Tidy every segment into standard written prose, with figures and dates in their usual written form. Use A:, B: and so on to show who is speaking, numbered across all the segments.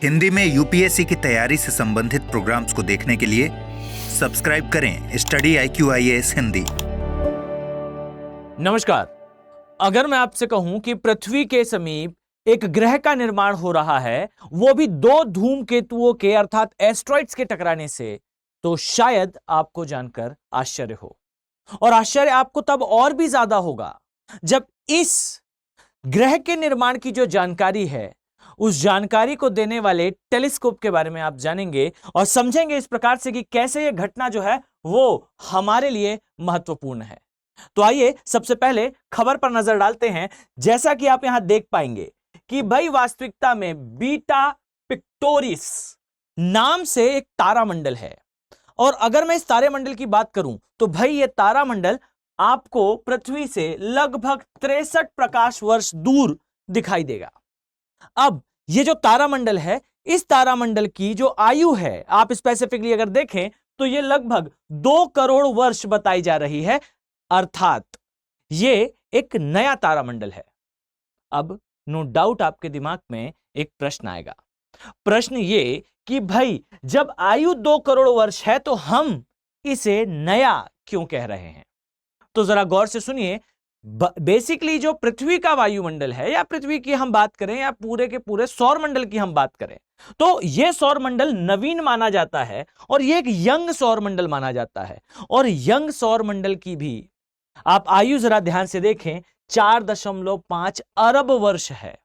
A: हिंदी में यूपीएससी की तैयारी से संबंधित प्रोग्राम्स को देखने के लिए सब्सक्राइब करें स्टडी IQ IAS हिंदी।
B: नमस्कार। अगर मैं आपसे कहूं कि पृथ्वी के समीप एक ग्रह का निर्माण हो रहा है, वो भी दो धूमकेतुओं के अर्थात एस्ट्रॉइड्स के टकराने से, तो शायद आपको जानकर आश्चर्य हो। और आश्चर्य आपको तब और भी ज्यादा होगा जब इस ग्रह के निर्माण की जो जानकारी है, उस जानकारी को देने वाले टेलीस्कोप के बारे में आप जानेंगे और समझेंगे इस प्रकार से कि कैसे यह घटना जो है वो हमारे लिए महत्वपूर्ण है। तो आइए सबसे पहले खबर पर नजर डालते हैं। जैसा कि आप यहां देख पाएंगे कि भाई वास्तविकता में बीटा पिक्टोरिस नाम से एक तारामंडल है। और अगर मैं इस तारामंडल की बात करूं तो भाई ये तारामंडल आपको पृथ्वी से लगभग 63 प्रकाश वर्ष दूर दिखाई देगा। अब ये जो तारामंडल है, इस तारामंडल की जो आयु है, आप स्पेसिफिकली अगर देखें तो ये लगभग 2 करोड़ वर्ष बताई जा रही है, अर्थात ये एक नया तारामंडल है। अब नो डाउट आपके दिमाग में एक प्रश्न आएगा। प्रश्न ये कि भाई जब आयु 2 करोड़ वर्ष है तो हम इसे नया क्यों कह रहे हैं? तो जरा गौर से सुनिए। बेसिकली जो पृथ्वी का वायुमंडल है, या पृथ्वी की हम बात करें या पूरे के पूरे सौरमंडल की हम बात करें, तो यह सौरमंडल नवीन माना जाता है और यह एक यंग सौरमंडल माना जाता है। और यंग सौरमंडल की भी आप आयु जरा ध्यान से देखें, 4.5 अरब वर्ष है।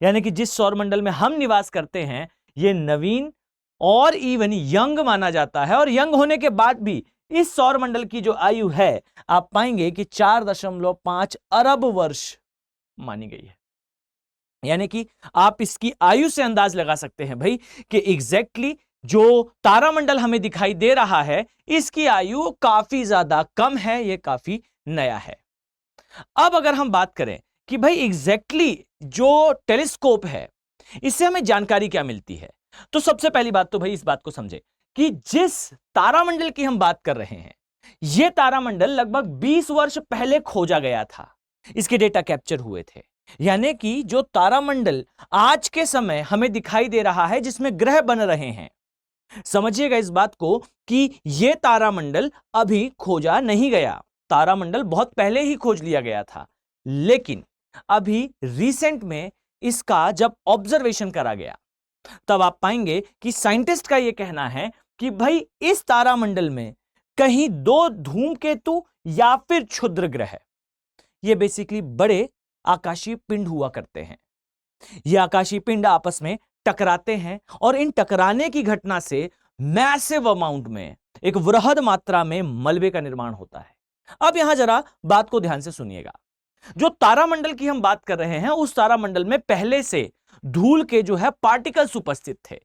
B: यानी कि जिस सौरमंडल में हम निवास करते हैं यह नवीन और इवन यंग माना जाता है। और यंग होने के बाद भी इस सौरमंडल की जो आयु है, आप पाएंगे कि 4.5 अरब वर्ष मानी गई है। यानी कि आप इसकी आयु से अंदाज लगा सकते हैं भाई कि एग्जैक्टली जो तारामंडल हमें दिखाई दे रहा है, इसकी आयु काफी ज्यादा कम है, यह काफी नया है। अब अगर हम बात करें कि भाई एग्जैक्टली जो टेलीस्कोप है, इससे हमें जानकारी क्या मिलती है, तो सबसे पहली बात तो भाई इस बात को समझे कि जिस तारामंडल की हम बात कर रहे हैं, यह तारामंडल लगभग 20 वर्ष पहले खोजा गया था। इसके डेटा कैप्चर हुए थे। यानी कि जो तारामंडल आज के समय हमें दिखाई दे रहा है, जिसमें ग्रह बन रहे हैं, समझिएगा इस बात को कि यह तारामंडल अभी खोजा नहीं गया। तारामंडल बहुत पहले ही खोज लिया गया था, लेकिन अभी रिसेंट में इसका जब ऑब्जर्वेशन करा गया, तब आप पाएंगे कि साइंटिस्ट का यह कहना है कि भाई इस तारामंडल में कहीं 2 धूमकेतु या फिर क्षुद्र ग्रह, ये बेसिकली बड़े आकाशीय पिंड हुआ करते हैं। ये आकाशीय पिंड आपस में टकराते हैं और इन टकराने की घटना से मैसिव अमाउंट में, एक वृहद मात्रा में मलबे का निर्माण होता है। अब यहां जरा बात को ध्यान से सुनिएगा। जो तारामंडल की हम बात कर रहे हैं, उस तारामंडल में पहले से धूल के जो है पार्टिकल्स उपस्थित थे।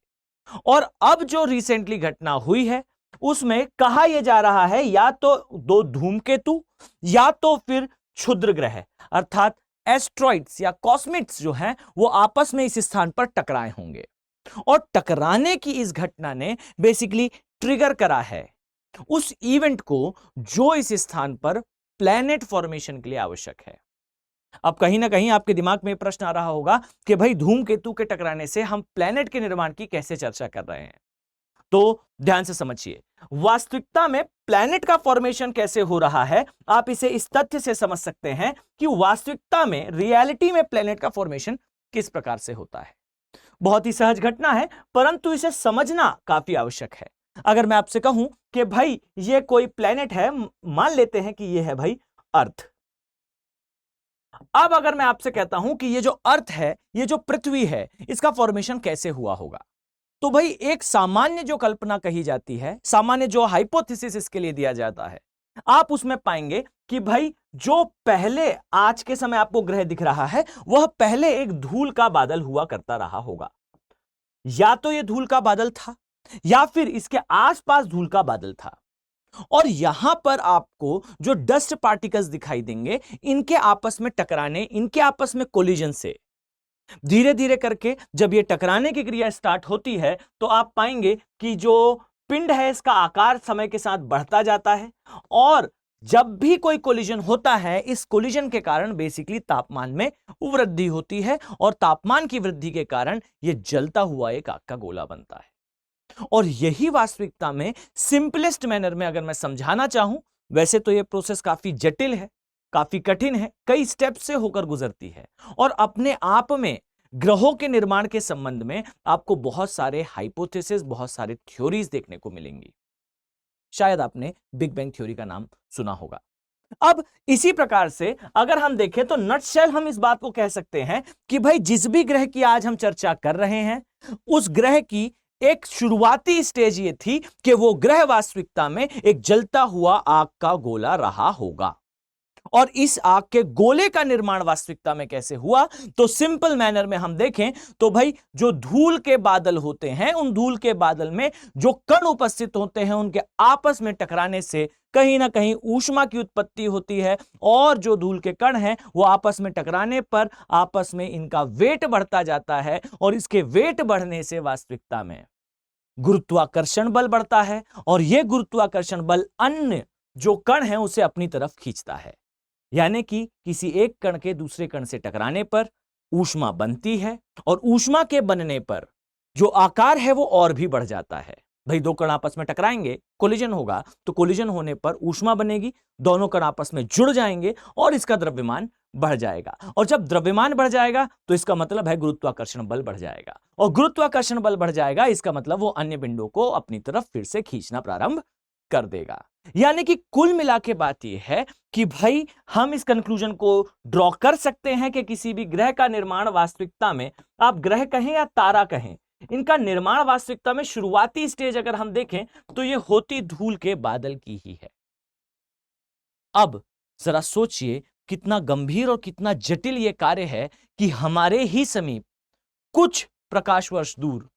B: और अब जो रिसेंटली घटना हुई है, उसमें कहा यह जा रहा है या तो 2 धूमकेतु या तो फिर क्षुद्र ग्रह अर्थात एस्ट्रॉइड्स या कॉस्मेट्स जो हैं वो आपस में इस स्थान पर टकराए होंगे। और टकराने की इस घटना ने बेसिकली ट्रिगर करा है उस इवेंट को जो इस स्थान पर प्लैनेट फॉर्मेशन के लिए आवश्यक है। अब कहीं ना कहीं आपके दिमाग में प्रश्न आ रहा होगा कि भाई धूमकेतु के टकराने से हम प्लैनेट के निर्माण की कैसे चर्चा कर रहे हैं? तो ध्यान से समझिए, वास्तविकता में प्लैनेट का फॉर्मेशन कैसे हो रहा है, आप इसे इस तथ्य से समझ सकते हैं कि वास्तविकता में, रियलिटी में प्लैनेट का फॉर्मेशन किस प्रकार से होता है। बहुत ही सहज घटना है, परंतु इसे समझना काफी आवश्यक है। अगर मैं आपसे कहूं कि भाई ये कोई प्लैनेट है, मान लेते हैं कि ये है भाई अर्थ। अब अगर मैं आपसे कहता हूं कि ये जो अर्थ है, ये जो पृथ्वी है, इसका फॉर्मेशन कैसे हुआ होगा, तो भाई एक सामान्य जो कल्पना कही जाती है, सामान्य जो हाइपोथेसिस इसके लिए दिया जाता है, आप उसमें पाएंगे कि भाई जो पहले आज के समय आपको ग्रह दिख रहा है, वह पहले एक धूल का बादल हुआ करता रहा होगा। या तो यह धूल का बादल था या फिर इसके आसपास धूल का बादल था। और यहां पर आपको जो डस्ट पार्टिकल्स दिखाई देंगे, इनके आपस में टकराने, इनके आपस में कोलिजन से धीरे धीरे करके जब ये टकराने की क्रिया स्टार्ट होती है, तो आप पाएंगे कि जो पिंड है इसका आकार समय के साथ बढ़ता जाता है और जब भी कोई कोलिजन होता है, इस कोलिजन के कारण बेसिकली तापमान में वृद्धि होती है और तापमान की वृद्धि के कारण यह जलता हुआ एक आग का गोला बनता है। और यही वास्तविकता में सिंपलेस्ट मैनर में अगर मैं समझाना चाहूं, वैसे तो यह प्रोसेस काफी जटिल है, काफी कठिन है, कई स्टेप से होकर गुजरती है और अपने आप में ग्रहों के निर्माण के संबंध में आपको बहुत सारे हाइपोथेसिस, बहुत सारे थ्योरीज देखने को मिलेंगी। शायद आपने बिग बैंग थ्योरी का नाम सुना होगा। अब इसी प्रकार से अगर हम देखें तो नटशेल हम इस बात को कह सकते हैं कि भाई जिस भी ग्रह की आज हम चर्चा कर रहे हैं, उस ग्रह की एक शुरुआती स्टेज ये थी कि वो ग्रह वास्तविकता में एक जलता हुआ आग का गोला रहा होगा। और इस आग के गोले का निर्माण वास्तविकता में कैसे हुआ, तो सिंपल मैनर में हम देखें तो भाई जो धूल के बादल होते हैं, उन धूल के बादल में जो कण उपस्थित होते हैं, उनके आपस में टकराने से कहीं ना कहीं ऊष्मा की उत्पत्ति होती है और जो धूल के कण हैं वो आपस में टकराने पर आपस में इनका वेट बढ़ता जाता है और इसके वेट बढ़ने से वास्तविकता में गुरुत्वाकर्षण बल बढ़ता है और यह गुरुत्वाकर्षण बल अन्य जो कण है उसे अपनी तरफ खींचता है। यानी कि किसी एक कण के दूसरे कण से टकराने पर ऊष्मा बनती है और ऊष्मा के बनने पर जो आकार है वो और भी बढ़ जाता है। भाई दो कण आपस में टकराएंगे, कोलिजन होगा, तो कोलिजन होने पर ऊष्मा बनेगी, दोनों कण आपस में जुड़ जाएंगे और इसका द्रव्यमान बढ़ जाएगा। और जब द्रव्यमान बढ़ जाएगा तो इसका मतलब है गुरुत्वाकर्षण बल बढ़ जाएगा और गुरुत्वाकर्षण बल बढ़ जाएगा, इसका मतलब वो अन्य बिंदुओं को अपनी तरफ फिर से खींचना प्रारंभ कर देगा। यानी कि कुल मिला के बात यह है कि भाई हम इस कंक्लूजन को ड्रॉ कर सकते हैं कि किसी भी ग्रह का निर्माण वास्तविकता में, आप ग्रह कहें या तारा कहें, इनका निर्माण वास्तविकता में शुरुआती स्टेज अगर हम देखें तो यह होती धूल के बादल की ही है। अब जरा सोचिए कितना गंभीर और कितना जटिल यह कार्य है कि हमारे ही समीप कुछ प्रकाश वर्ष दूर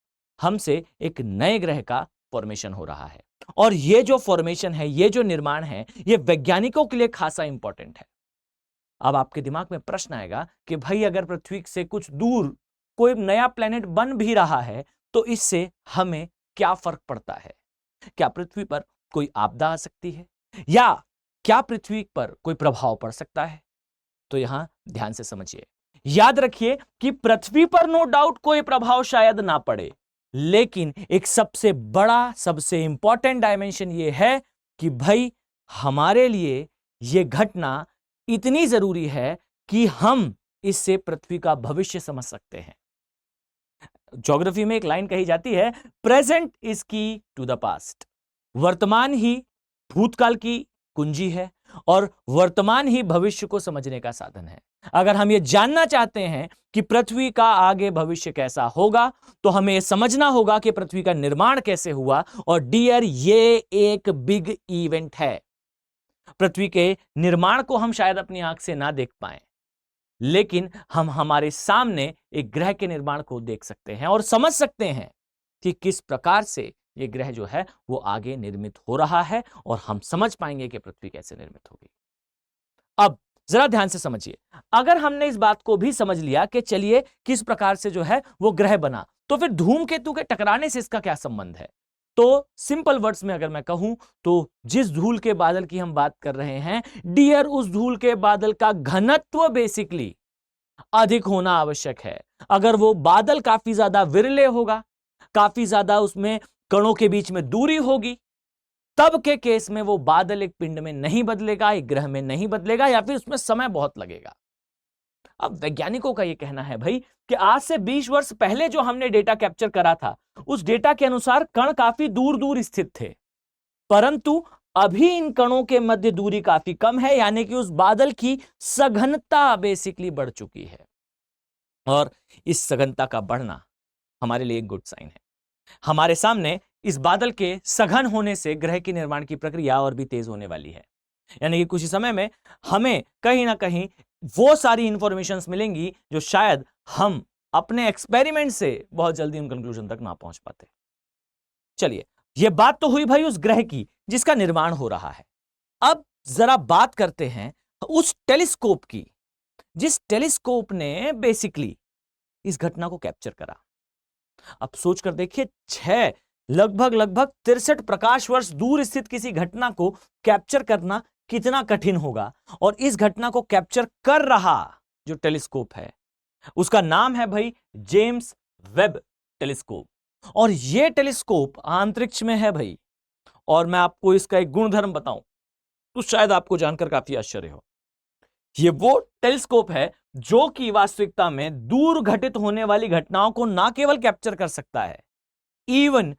B: हमसे एक नए ग्रह का फॉर्मेशन हो रहा है और यह जो फॉर्मेशन है, यह जो निर्माण है, यह वैज्ञानिकों के लिए खासा इंपॉर्टेंट है। अब आपके दिमाग में प्रश्न आएगा कि भाई अगर पृथ्वी से कुछ दूर कोई नया प्लेनेट बन भी रहा है तो इससे हमें क्या फर्क पड़ता है? क्या पृथ्वी पर कोई आपदा आ सकती है या क्या पृथ्वी पर कोई प्रभाव पड़ सकता है? तो यहां ध्यान से समझिए, याद रखिए कि पृथ्वी पर नो डाउट कोई प्रभाव शायद ना पड़े, लेकिन एक सबसे बड़ा, सबसे इंपॉर्टेंट डायमेंशन यह है कि भाई हमारे लिए यह घटना इतनी जरूरी है कि हम इससे पृथ्वी का भविष्य समझ सकते हैं। ज्योग्राफी में एक लाइन कही जाती है, प्रेजेंट इज की टू द पास्ट। वर्तमान ही भूतकाल की कुंजी है और वर्तमान ही भविष्य को समझने का साधन है। अगर हम ये जानना चाहते हैं कि पृथ्वी का आगे भविष्य कैसा होगा तो हमें यह समझना होगा कि पृथ्वी का निर्माण कैसे हुआ। और डियर, ये एक बिग इवेंट है। पृथ्वी के निर्माण को हम शायद अपनी आंख से ना देख पाए, लेकिन हम हमारे सामने एक ग्रह के निर्माण को देख सकते हैं और समझ सकते हैं कि किस प्रकार से यह ग्रह जो है वो आगे निर्मित हो रहा है और हम समझ पाएंगे कि पृथ्वी कैसे निर्मित होगी। अब जरा ध्यान से समझिए, अगर हमने इस बात को भी समझ लिया कि चलिए किस प्रकार से जो है वो ग्रह बना, तो फिर धूमकेतु के टकराने से इसका क्या संबंध है? तो सिंपल वर्ड्स में अगर मैं कहूं तो जिस धूल के बादल की हम बात कर रहे हैं डियर, उस धूल के बादल का घनत्व बेसिकली अधिक होना आवश्यक है। अगर वो बादल काफी ज्यादा विरले होगा, काफी ज्यादा उसमें कणों के बीच में दूरी होगी, तब के केस में वो बादल एक पिंड में नहीं बदलेगा, एक ग्रह में नहीं बदलेगा, या फिर उसमें समय बहुत लगेगा। अब वैज्ञानिकों का यह कहना है भाई कि आज से 20 वर्ष पहले जो हमने डेटा कैप्चर करा था, उस डेटा के अनुसार कण काफी दूर दूर स्थित थे, परंतु अभी इन कणों के मध्य दूरी काफी कम है, यानी कि उस बादल की सघनता बेसिकली बढ़ चुकी है। और इस सघनता का बढ़ना हमारे लिए एक गुड साइन है। हमारे सामने इस बादल के सघन होने से ग्रह के निर्माण की प्रक्रिया और भी तेज होने वाली है। यानी कि कुछ ही समय में हमें कहीं ना कहीं वो सारी इंफॉर्मेशंस मिलेंगी जो शायद हम अपने एक्सपेरिमेंट से बहुत जल्दी उन कंक्लूजन तक ना पहुंच पाते। चलिए, यह बात तो हुई भाई उस ग्रह की जिसका निर्माण हो रहा है। अब जरा बात करते हैं उस टेलीस्कोप की, जिस टेलीस्कोप ने बेसिकली इस घटना को कैप्चर करा। अब सोचकर देखिए, लगभग 63 प्रकाश वर्ष दूर स्थित किसी घटना को कैप्चर करना कितना कठिन होगा। और इस घटना को कैप्चर कर रहा जो टेलीस्कोप है उसका नाम है भाई जेम्स वेब टेलीस्कोप। और यह टेलीस्कोप अंतरिक्ष में है भाई। और मैं आपको इसका एक गुणधर्म बताऊं तो शायद आपको जानकर काफी आश्चर्य हो। यह वो टेलीस्कोप है जो कि वास्तविकता में दूर घटित होने वाली घटनाओं को ना केवल कैप्चर कर सकता है, इवन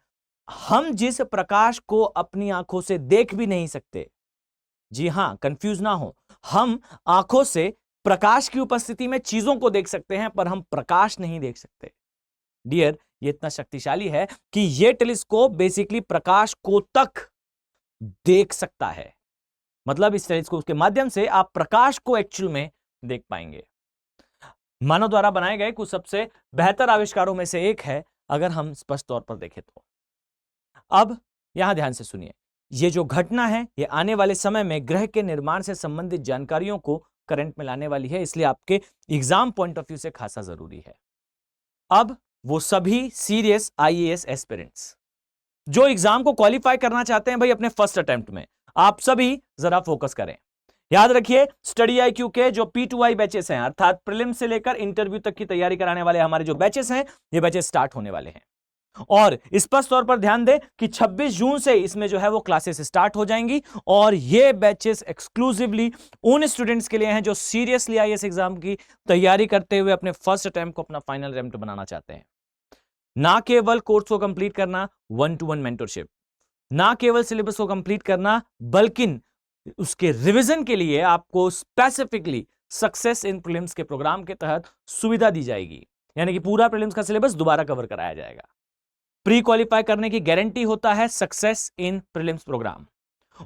B: हम जिस प्रकाश को अपनी आंखों से देख भी नहीं सकते, जी हां, कंफ्यूज ना हो, हम आंखों से प्रकाश की उपस्थिति में चीजों को देख सकते हैं पर हम प्रकाश नहीं देख सकते। डियर, ये इतना शक्तिशाली है कि यह टेलीस्कोप बेसिकली प्रकाश को तक देख सकता है। मतलब इस टेलीस्कोप के माध्यम से आप प्रकाश को एक्चुअल में देख पाएंगे। मानव द्वारा बनाए गए कुछ सबसे बेहतर आविष्कारों में से एक है, अगर हम स्पष्ट तौर पर देखें तो। अब यहां ध्यान से सुनिए, यह जो घटना है यह आने वाले समय में ग्रह के निर्माण से संबंधित जानकारियों को करंट में लाने वाली है, इसलिए आपके एग्जाम पॉइंट ऑफ व्यू से खासा जरूरी है। अब वो सभी सीरियस आईएएस एस्पिरेंट्स जो एग्जाम को क्वालिफाई करना चाहते हैं भाई अपने फर्स्ट अटेम्प्ट में, आप सभी जरा फोकस करें। याद रखिए, स्टडी आईक्यू के जो P2I बैचेस हैं, अर्थात प्रीलिम्स से लेकर इंटरव्यू तक की तैयारी कराने वाले हमारे जो बैचेस हैं, ये बैचेस स्टार्ट होने वाले हैं। और स्पष्ट तौर पर ध्यान दें कि 26 जून से इसमें जो है वो क्लासेस स्टार्ट हो जाएंगी। और ये बैचेस एक्सक्लूसिवली उन स्टूडेंट्स के लिए हैं जो सीरियसली आईएएस एग्जाम की तैयारी करते हुए अपने फर्स्ट अटेम्प्ट को अपना फाइनल अटेम्प्ट बनाना चाहते हैं। ना केवल कोर्स को कंप्लीट करना, 1-to-1 मेंटरशिप, ना केवल सिलेबस को कंप्लीट करना, बल्कि उसके रिवीजन के लिए आपको स्पेसिफिकली सक्सेस इन प्रीलिम्स के प्रोग्राम के तहत सुविधा दी जाएगी। यानी कि पूरा प्रीलिम्स का सिलेबस दोबारा कवर कराया जाएगा। प्री क्वालिफाई करने की गारंटी होता है सक्सेस इन प्रीलिम्स प्रोग्राम।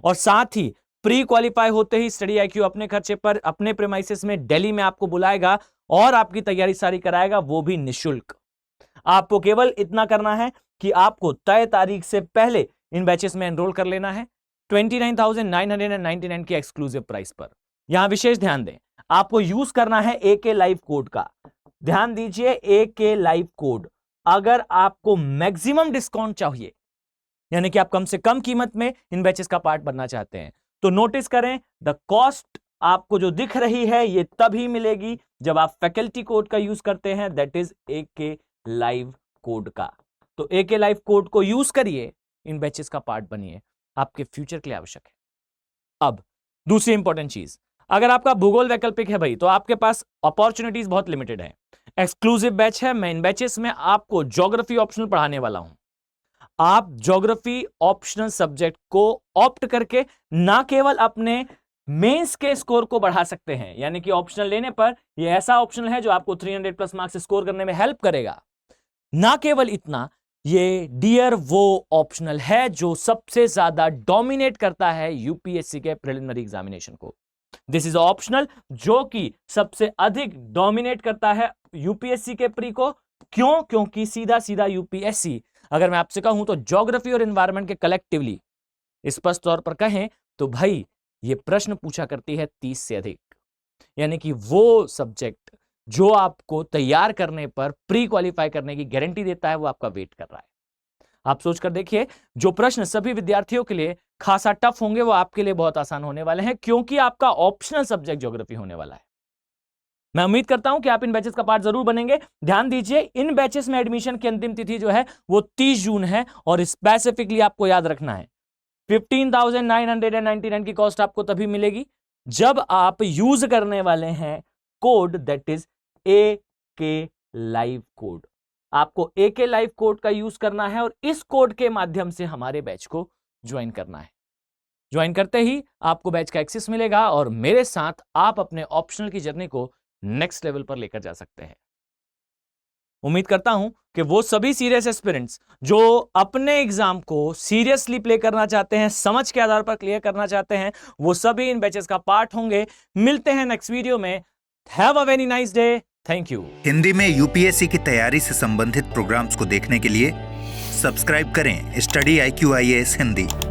B: और साथ ही प्री क्वालिफाई होते ही स्टडी आईक्यू अपने खर्चे पर अपने प्रेमाइसेस में दिल्ली में आपको बुलाएगा और आपकी तैयारी सारी कराएगा, वो भी निःशुल्क। आपको केवल इतना करना है कि आपको तय तारीख से पहले इन बैचेस में एनरोल कर लेना है 29,999 की एक्सक्लूसिव प्राइस पर। यहां विशेष ध्यान दें, आपको यूज करना है AK लाइव कोड का। ध्यान दीजिए, AK लाइव कोड। अगर आपको मैक्सिमम डिस्काउंट चाहिए, यानी कि आप कम से कम कीमत में इन बैचेस का पार्ट बनना चाहते हैं, तो नोटिस करें, द कॉस्ट आपको जो दिख रही है ये तभी मिलेगी जब आप फैकल्टी कोड का यूज करते हैं, that is AK live code का। तो AK लाइव कोड को यूज करिए, इन बैचेस का पार्ट बनिए, आपके फ्यूचर के लिए आवश्यक है। अब दूसरी इंपॉर्टेंट चीज, अगर आपका भूगोल वैकल्पिक है भाई, तो आपके पास अपॉर्चुनिटीज बहुत लिमिटेड है। एक्सक्लूसिव बैच है, मैं इन बैचेस में आपको ज्योग्राफी ऑप्शनल पढ़ाने वाला हूं। आप ज्योग्राफी ऑप्शनल सब्जेक्ट को ऑप्ट करके ना केवल अपने मेंस के स्कोर को बढ़ा सकते हैं, यानी कि ऑप्शनल लेने पर यह ऐसा ऑप्शनल है जो आपको 300+ मार्क्स स्कोर करने में हेल्प करेगा। ना केवल इतना, ये डियर वो ऑप्शनल है जो सबसे ज्यादा डोमिनेट करता है यूपीएससी के प्रिलिमिनरी एग्जामिनेशन को। दिस इज ऑप्शनल जो कि सबसे अधिक डोमिनेट करता है यूपीएससी के प्री को। क्यों? क्योंकि सीधा सीधा यूपीएससी, अगर मैं आपसे कहूं तो ज्योग्राफी और एनवायरनमेंट के कलेक्टिवली स्पष्ट तौर पर कहें तो भाई ये प्रश्न पूछा करती है 30 से अधिक। यानी कि वो सब्जेक्ट जो आपको तैयार करने पर प्री क्वालिफाई करने की गारंटी देता है, वो आपका वेट कर रहा है। आप सोचकर देखिए, जो प्रश्न सभी विद्यार्थियों के लिए खासा टफ होंगे वो आपके लिए बहुत आसान होने वाले हैं, क्योंकि आपका ऑप्शनल सब्जेक्ट ज्योग्राफी होने वाला है। मैं उम्मीद करता हूं कि आप इन बैचेस का पार्ट जरूर बनेंगे। ध्यान दीजिए, इन बैचेस में एडमिशन की अंतिम तिथि जो है वो 30 जून है। और स्पेसिफिकली आपको याद रखना है, 15,999 की कॉस्ट आपको तभी मिलेगी जब आप यूज करने वाले हैं code, that is AK live code. आपको AK लाइव कोड का यूज करना है और इस कोड के माध्यम से हमारे बैच को ज्वाइन करना है। ज्वाइन करते ही आपको बैच का एक्सेस मिलेगा और मेरे साथ आप अपने ऑप्शनल की जर्नी को नेक्स्ट लेवल पर लेकर जा सकते हैं। उम्मीद करता हूं कि वो सभी सीरियस एस्पिरेंट्स जो अपने एग्जाम को सीरियसली प्ले करना चाहते हैं, समझ के आधार पर क्लियर करना चाहते हैं, वो सभी इन बैचेस का पार्ट होंगे। मिलते हैं नेक्स्ट वीडियो में। Have a very nice day. Thank you.
A: Hindi में यूपीएससी की तैयारी से संबंधित प्रोग्राम्स को देखने के लिए सब्सक्राइब करें स्टडी IQ IAS हिंदी।